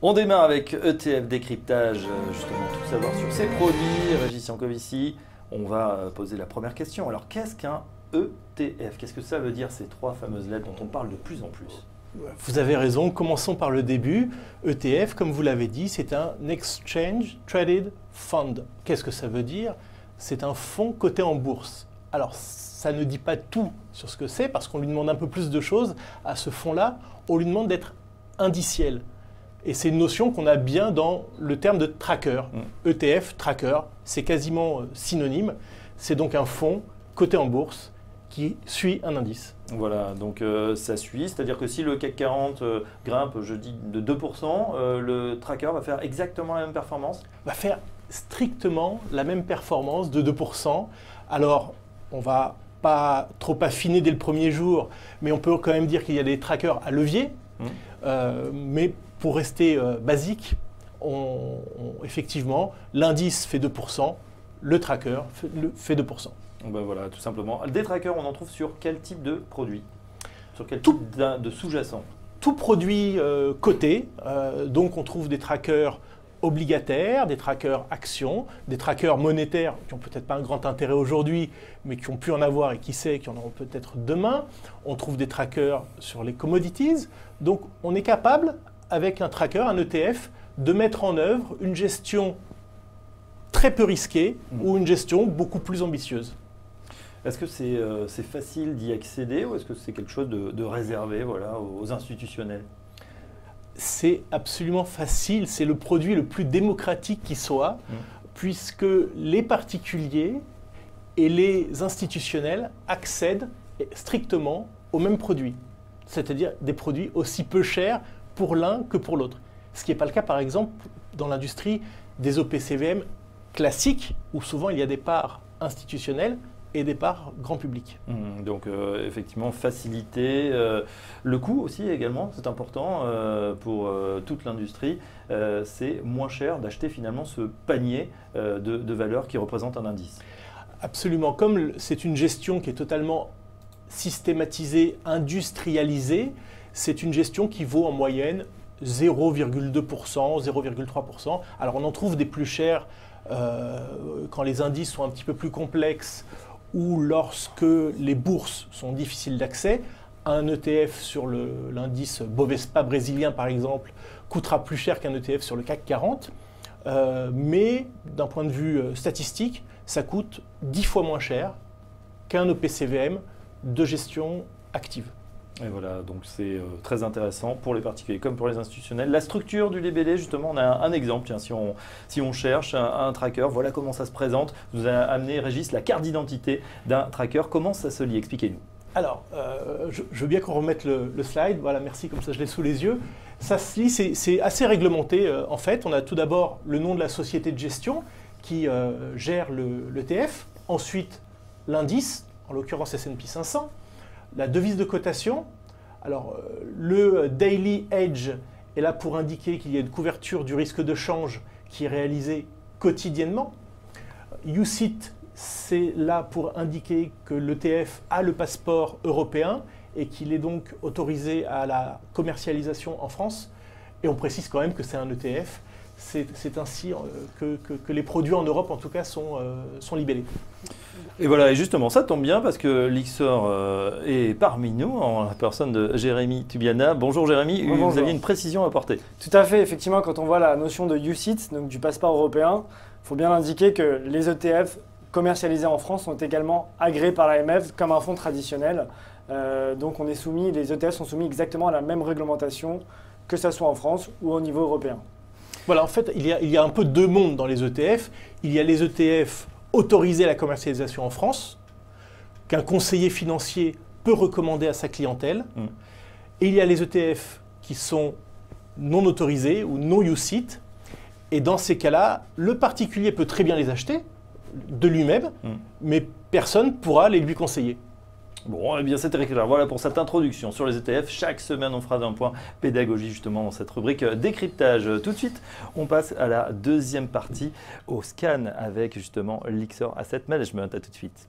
On démarre avec ETF décryptage, justement tout savoir sur ces produits. Régis Jancovici, on va poser la première question. Alors qu'est-ce qu'un ETF? Qu'est-ce que ça veut dire, ces trois fameuses lettres dont on parle de plus en plus? Vous avez raison, commençons par le début. ETF, comme vous l'avez dit, c'est un Exchange Traded Fund. Qu'est-ce que ça veut dire? C'est un fonds coté en bourse. Alors, ça ne dit pas tout sur ce que c'est, parce qu'on lui demande un peu plus de choses à ce fonds-là. On lui demande d'être indiciel. Et c'est une notion qu'on a bien dans le terme de tracker. ETF, tracker, c'est quasiment synonyme. C'est donc un fonds coté en bourse qui suit un indice. Voilà, donc ça suit, c'est-à-dire que si le CAC 40 grimpe, je dis de 2%, le tracker va faire exactement la même performance? Va faire strictement la même performance de 2%. Alors, on va pas trop affiner dès le premier jour, mais on peut quand même dire qu'il y a des trackers à levier. Mais pour rester basique, effectivement, l'indice fait 2%, le tracker fait 2%. Ben voilà, tout simplement. Des trackers, on en trouve sur quel type de produit? Sur quel type de sous-jacent? Tout produit coté, donc on trouve des trackers obligataires, des trackers actions, des trackers monétaires qui n'ont peut-être pas un grand intérêt aujourd'hui, mais qui ont pu en avoir et qui sait qui en auront peut-être demain. On trouve des trackers sur les commodities. Donc on est capable, avec un tracker, un ETF, de mettre en œuvre une gestion très peu risquée ou une gestion beaucoup plus ambitieuse. Est-ce que c'est facile d'y accéder ou est-ce que c'est quelque chose de réservé, voilà, aux institutionnels? C'est absolument facile, c'est le produit le plus démocratique qui soit, puisque les particuliers et les institutionnels accèdent strictement aux mêmes produits, c'est-à-dire des produits aussi peu chers pour l'un que pour l'autre. Ce qui n'est pas le cas, par exemple, dans l'industrie des OPCVM classiques, où souvent il y a des parts institutionnelles et des parts grand public. Donc effectivement, faciliter le coût aussi également, c'est important pour toute l'industrie. C'est moins cher d'acheter finalement ce panier de valeurs qui représente un indice. Absolument. Comme c'est une gestion qui est totalement systématisée, industrialisée, c'est une gestion qui vaut en moyenne 0,2%, 0,3%. Alors on en trouve des plus chers quand les indices sont un petit peu plus complexes ou lorsque les bourses sont difficiles d'accès. Un ETF sur l'indice Bovespa brésilien, par exemple, coûtera plus cher qu'un ETF sur le CAC 40. Mais d'un point de vue statistique, ça coûte 10 fois moins cher qu'un OPCVM de gestion active. Et voilà, donc c'est très intéressant pour les particuliers comme pour les institutionnels. La structure du libellé, justement, on a un exemple. Tiens, si on cherche un tracker, voilà comment ça se présente. Vous avez amené, Régis, la carte d'identité d'un tracker. Comment ça se lit? Expliquez-nous. Alors, je veux bien qu'on remette le slide. Voilà, merci, comme ça je l'ai sous les yeux. Ça se lit, c'est assez réglementé en fait. On a tout d'abord le nom de la société de gestion qui gère l'ETF. Ensuite, l'indice, en l'occurrence S&P 500. La devise de cotation, alors le Daily Hedge est là pour indiquer qu'il y a une couverture du risque de change qui est réalisée quotidiennement. UCITS, c'est là pour indiquer que l'ETF a le passeport européen et qu'il est donc autorisé à la commercialisation en France. Et on précise quand même que c'est un ETF. C'est ainsi que les produits en Europe, en tout cas, sont libellés. Et voilà, et justement, ça tombe bien parce que Lyxor est parmi nous, en la personne de Jérémy Tubiana. Bonjour Jérémy, Bonjour. Vous aviez une précision à apporter. Tout à fait, effectivement, quand on voit la notion de UCITS, donc du passeport européen, il faut bien indiquer que les ETF commercialisés en France sont également agréés par l'AMF comme un fonds traditionnel. Donc les ETF sont soumis exactement à la même réglementation, que ce soit en France ou au niveau européen. Voilà, en fait, il y a un peu deux mondes dans les ETF. Il y a les ETF autorisés à la commercialisation en France, qu'un conseiller financier peut recommander à sa clientèle. Et il y a les ETF qui sont non autorisés ou non UCITS. Et dans ces cas-là, le particulier peut très bien les acheter de lui-même, mais personne ne pourra les lui conseiller. Bon, eh bien c'était très clair. Voilà pour cette introduction sur les ETF. Chaque semaine, on fera un point pédagogie justement dans cette rubrique décryptage. Tout de suite, on passe à la deuxième partie, au scan avec justement Lyxor Asset Management. À tout de suite.